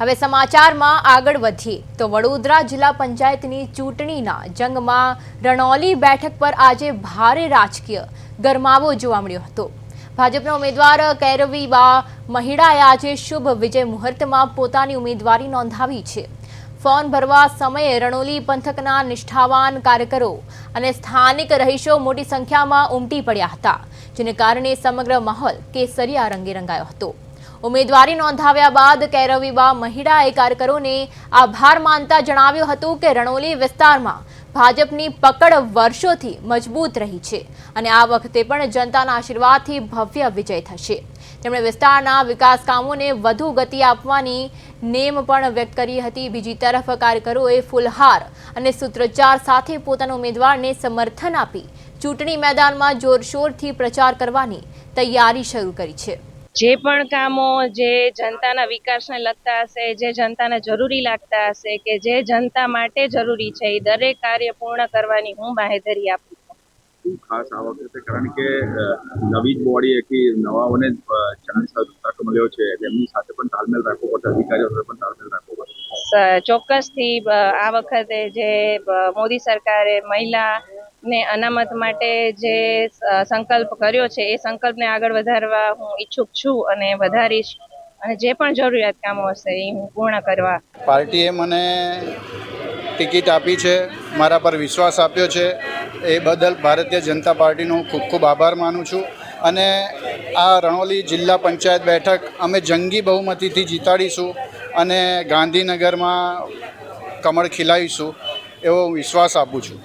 હવે સમાચારમાં આગળ વધીએ તો વડોદરા જિલ્લા પંચાયતની ચૂંટણીના જંગમાં રણૌલી બેઠક પર આજે ભારે રાજકીય ગરમાવો જોવા મળ્યો હતો। ભાજપના ઉમેદવાર કૈરવીબા મહિડાએ આજે શુભ વિજય મુહૂર્તમાં પોતાની ઉમેદવારી નોંધાવી છે। ફોર્મ ભરવા સમયે રણૌલી પંથકના નિષ્ઠાવાન કાર્યકરો અને સ્થાનિક રહીશો મોટી સંખ્યામાં ઉમટી પડ્યા હતા, જેને કારણે સમગ્ર માહોલ કેસરિયા રંગે રંગાયો હતો। ઉમેદવારી નોંધાવ્યા બાદ કૈરવીબા મહિડાએ કાર્યકરોને આભાર માનતા જણાવ્યું હતું કે રણૌલી વિસ્તારમાં ભાજપની પકડ વર્ષોથી મજબૂત રહી છે અને આ વખતે પણ જનતાના આશીર્વાદથી ભવ્ય વિજય થશે। તેમણે વિસ્તારના વિકાસ કામોને વધુ ગતિ આપવાની નેમ પણ વ્યક્ત કરી હતી। બીજી તરફ કાર્યકરોએ ફૂલહાર અને સૂત્રોચ્ચાર સાથે પોતાના ઉમેદવારને સમર્થન આપી ચૂંટણી મેદાનમાં જોરશોરથી પ્રચાર કરવાની તૈયારી શરૂ કરી છે। જે પણ કામો જે જનતાના વિકાસને લગતા હશે, જે જનતાને જરૂરી લાગતા હશે કે જે જનતા માટે જરૂરી છે, એ દરેક કાર્ય પૂર્ણ કરવાની હું બાંહેધરી આપું છું। ખાસ આ વખતે કારણ કે નવી જ બોડી કે નવાઓને ચાન્સ તક મળ્યો છે, તેમની સાથે પણ તાલમેલ રાખવો પડશે, અધિકારીઓ સાથે પણ તાલમેલ રાખવો પડશે। ચોક્કસથી આ વખતે જે મોદી સરકારે મહિલાને અનામત માટે જે સંકલ્પ કર્યો છે એ સંકલ્પને આગળ વધારવા હું ઈચ્છુક છું અને વધારીશ, અને જે પણ જરૂરિયાત કામો હશે એ હું પૂર્ણ કરવા। પાર્ટીએ મને ટિકિટ આપી છે, મારા પર વિશ્વાસ આપ્યો છે, એ બદલ ભારતીય જનતા પાર્ટીનો ખૂબ ખૂબ આભાર માનું છું અને આ રણૌલી જિલ્લા પંચાયત બેઠક અમે જંગી બહુમતીથી જીતાડીશું અને ગાંધીનગરમાં કમળ ખીલાવીશું એવો વિશ્વાસ આપું છું।